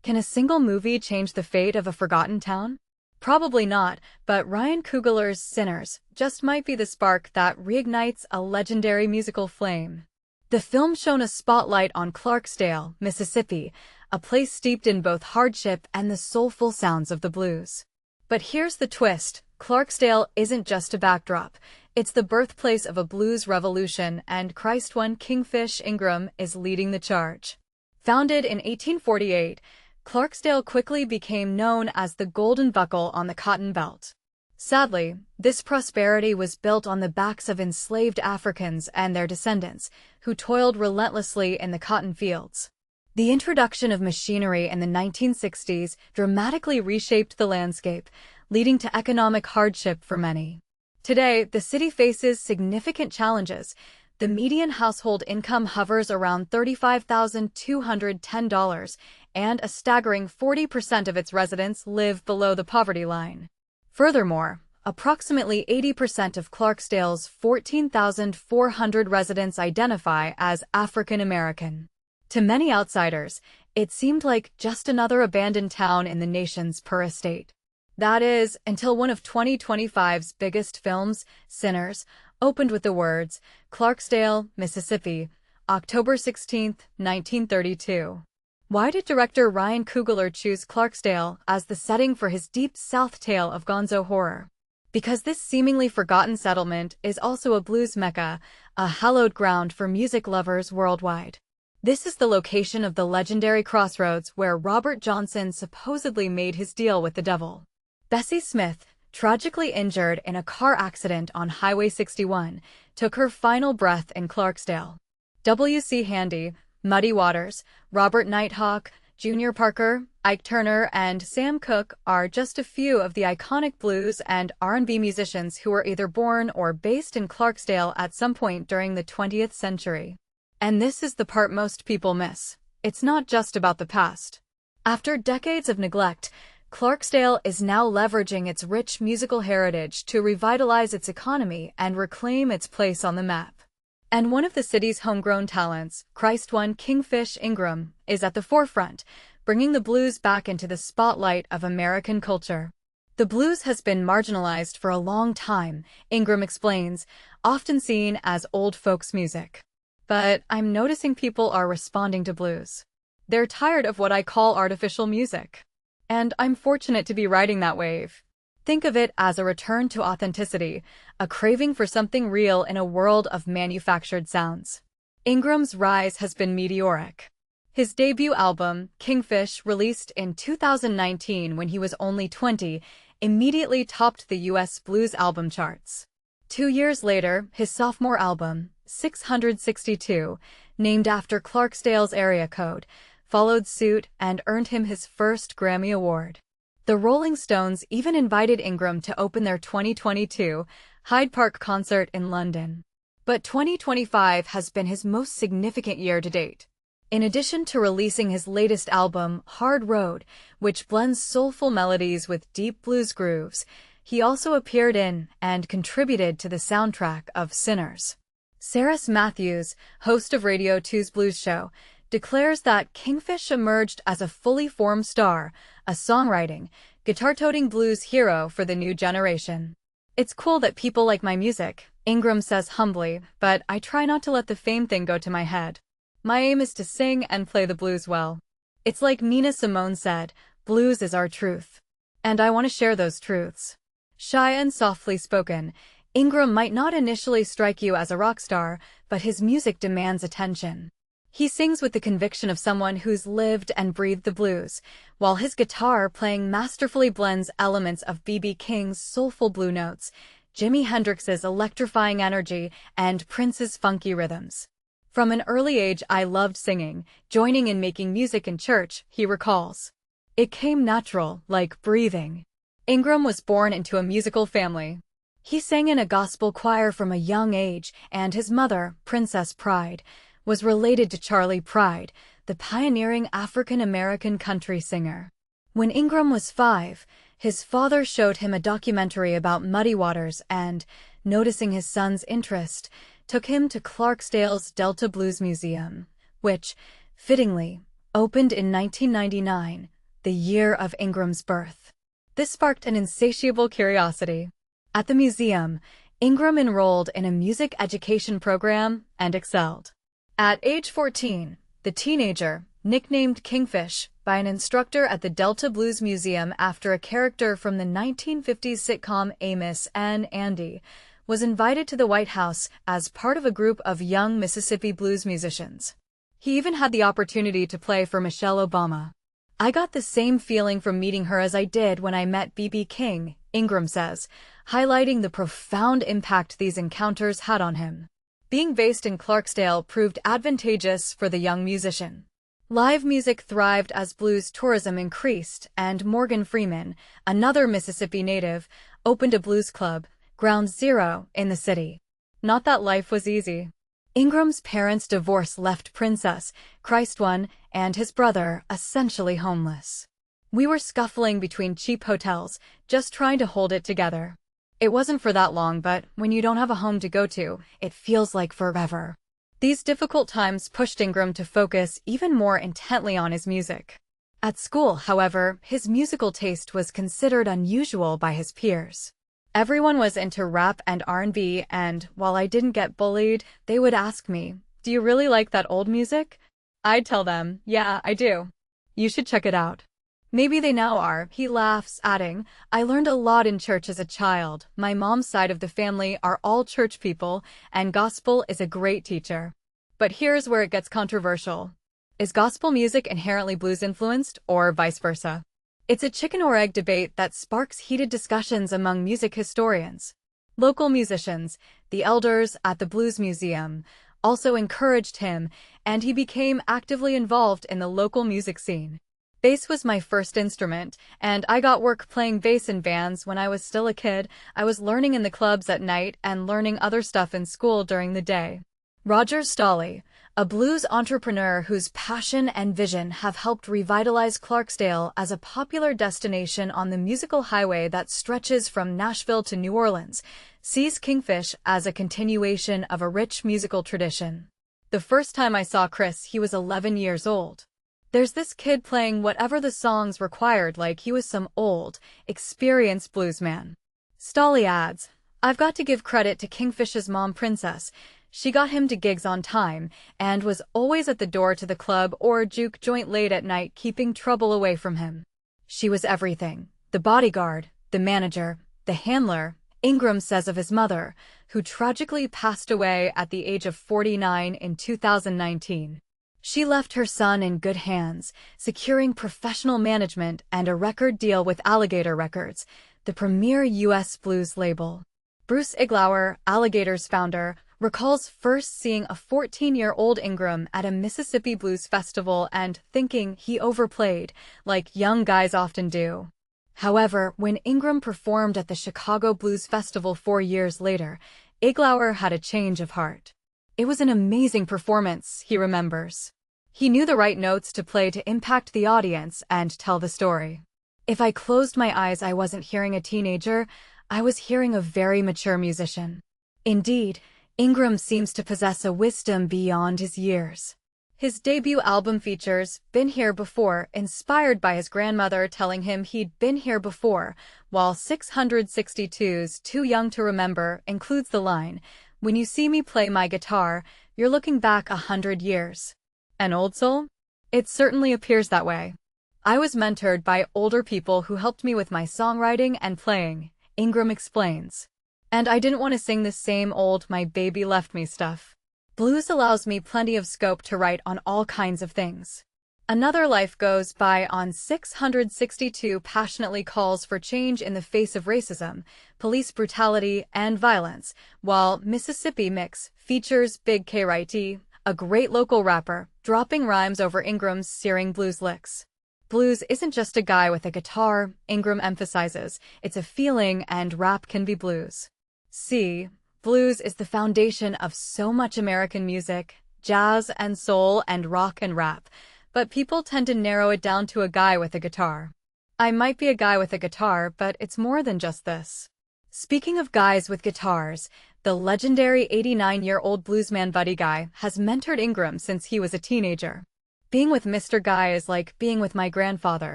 Can a single movie change the fate of a forgotten town? Probably not, but Ryan Coogler's Sinners just might be the spark that reignites a legendary musical flame. The film shone a spotlight on Clarksdale, Mississippi, a place steeped in both hardship and the soulful sounds of the blues. But here's the twist: Clarksdale isn't just a backdrop. It's the birthplace of a blues revolution, and Christone Kingfish Ingram is leading the charge. Founded in 1848, Clarksdale quickly became known as the Golden Buckle on the Cotton Belt. Sadly, this prosperity was built on the backs of enslaved Africans and their descendants, who toiled relentlessly in the cotton fields. The introduction of machinery in the 1960s dramatically reshaped the landscape, leading to economic hardship for many. Today, the city faces significant challenges. The median household income hovers around $35,210, and a staggering 40% of its residents live below the poverty line. Furthermore, approximately 80% of Clarksdale's 14,400 residents identify as African American. To many outsiders, it seemed like just another abandoned town in the nation's poorest state. That is, until one of 2025's biggest films, Sinners, opened with the words, "Clarksdale, Mississippi, October 16, 1932. Why did director Ryan Coogler choose Clarksdale as the setting for his Deep South tale of gonzo horror? Because this seemingly forgotten settlement is also a blues mecca, a hallowed ground for music lovers worldwide. This is the location of the legendary crossroads where Robert Johnson supposedly made his deal with the devil. Bessie Smith, tragically injured in a car accident on Highway 61, took her final breath in Clarksdale. W.C. Handy, Muddy Waters, Robert Nighthawk, Junior Parker, Ike Turner, and Sam Cooke are just a few of the iconic blues and R&B musicians who were either born or based in Clarksdale at some point during the 20th century. And this is the part most people miss. It's not just about the past. After decades of neglect, Clarksdale is now leveraging its rich musical heritage to revitalize its economy and reclaim its place on the map. And one of the city's homegrown talents, Christone Kingfish Ingram, is at the forefront, bringing the blues back into the spotlight of American culture. The blues has been marginalized for a long time, Ingram explains, often seen as old folks music. But I'm noticing people are responding to blues. They're tired of what I call artificial music. And I'm fortunate to be riding that wave. Think of it as a return to authenticity, a craving for something real in a world of manufactured sounds. Ingram's rise has been meteoric. His debut album, Kingfish, released in 2019 when he was only 20, immediately topped the U.S. blues album charts. 2 years later, his sophomore album, 662, named after Clarksdale's area code, followed suit and earned him his first Grammy Award. The Rolling Stones even invited Ingram to open their 2022 Hyde Park concert in London. But 2025 has been his most significant year to date. In addition to releasing his latest album, Hard Road, which blends soulful melodies with deep blues grooves, he also appeared in and contributed to the soundtrack of Sinners. Cerys Matthews, host of Radio 2's Blues Show, declares that Kingfish emerged as a fully formed star, a songwriting, guitar-toting blues hero for the new generation. "It's cool that people like my music," Ingram says humbly, "but I try not to let the fame thing go to my head. My aim is to sing and play the blues well. It's like Nina Simone said, blues is our truth. And I want to share those truths." Shy and softly spoken, Ingram might not initially strike you as a rock star, but his music demands attention. He sings with the conviction of someone who's lived and breathed the blues, while his guitar playing masterfully blends elements of B.B. King's soulful blue notes, Jimi Hendrix's electrifying energy, and Prince's funky rhythms. "From an early age I loved singing, joining in making music in church," he recalls. "It came natural, like breathing." Ingram was born into a musical family. He sang in a gospel choir from a young age, and his mother, Princess Pride, was related to Charlie Pride, the pioneering African-American country singer. When Ingram was 5, his father showed him a documentary about Muddy Waters and, noticing his son's interest, took him to Clarksdale's Delta Blues Museum, which, fittingly, opened in 1999, the year of Ingram's birth. This sparked an insatiable curiosity. At the museum, Ingram enrolled in a music education program and excelled. At age 14, the teenager, nicknamed Kingfish by an instructor at the Delta Blues Museum after a character from the 1950s sitcom Amos and Andy, was invited to the White House as part of a group of young Mississippi blues musicians. He even had the opportunity to play for Michelle Obama. "I got the same feeling from meeting her as I did when I met B.B. King," Ingram says, highlighting the profound impact these encounters had on him. Being based in Clarksdale proved advantageous for the young musician. Live music thrived as blues tourism increased, and Morgan Freeman, another Mississippi native, opened a blues club, Ground Zero, in the city. Not that life was easy. Ingram's parents' divorce left Princess, Christone, and his brother essentially homeless. "We were scuffling between cheap hotels, just trying to hold it together. It wasn't for that long, but when you don't have a home to go to, it feels like forever." These difficult times pushed Ingram to focus even more intently on his music. At school, however, his musical taste was considered unusual by his peers. Everyone was into rap and R&B, and while I didn't get bullied, they would ask me, "Do you really like that old music?" I'd tell them, "Yeah, I do. You should check it out." "Maybe they now are," he laughs, adding, "I learned a lot in church as a child. My mom's side of the family are all church people, and gospel is a great teacher." But here's where it gets controversial. Is gospel music inherently blues-influenced, or vice versa? It's a chicken-or-egg debate that sparks heated discussions among music historians. Local musicians, the elders at the Blues Museum, also encouraged him, and he became actively involved in the local music scene. "Bass was my first instrument, and I got work playing bass in bands when I was still a kid. I was learning in the clubs at night and learning other stuff in school during the day." Roger Stolley, a blues entrepreneur whose passion and vision have helped revitalize Clarksdale as a popular destination on the musical highway that stretches from Nashville to New Orleans, sees Kingfish as a continuation of a rich musical tradition. "The first time I saw Chris, he was 11 years old. There's this kid playing whatever the songs required like he was some old, experienced bluesman." Stolley adds, "I've got to give credit to Kingfish's mom, Princess. She got him to gigs on time, and was always at the door to the club or juke joint late at night, keeping trouble away from him. She was everything. The bodyguard, the manager, the handler," Ingram says of his mother, who tragically passed away at the age of 49 in 2019. "She left her son in good hands, securing professional management and a record deal with Alligator Records, the premier U.S. blues label." Bruce Iglauer, Alligator's founder, recalls first seeing a 14-year-old Ingram at a Mississippi blues festival and thinking he overplayed, like young guys often do. However, when Ingram performed at the Chicago Blues Festival 4 years later, Iglauer had a change of heart. "It was an amazing performance," he remembers. "He knew the right notes to play to impact the audience and tell the story. If I closed my eyes, I wasn't hearing a teenager, I was hearing a very mature musician." Indeed, Ingram seems to possess a wisdom beyond his years. His debut album features "Been Here Before," inspired by his grandmother telling him he'd been here before, while 662's Too Young to Remember includes the line, "When you see me play my guitar, you're looking back 100 years. An old soul? It certainly appears that way. I was mentored by older people who helped me with my songwriting and playing," Ingram explains. "And I didn't want to sing the same old 'my baby left me' stuff. Blues allows me plenty of scope to write on all kinds of things." Another Life Goes By on 662 passionately calls for change in the face of racism, police brutality, and violence, while Mississippi Mix features Big K. a great local rapper, dropping rhymes over Ingram's searing blues licks. "Blues isn't just a guy with a guitar," Ingram emphasizes, "it's a feeling, and rap can be blues." See, blues is the foundation of so much American music, jazz and soul and rock and rap, but people tend to narrow it down to a guy with a guitar. I might be a guy with a guitar, but it's more than just this. Speaking of guys with guitars, the legendary 89-year-old bluesman Buddy Guy has mentored Ingram since he was a teenager. "Being with Mr. Guy is like being with my grandfather.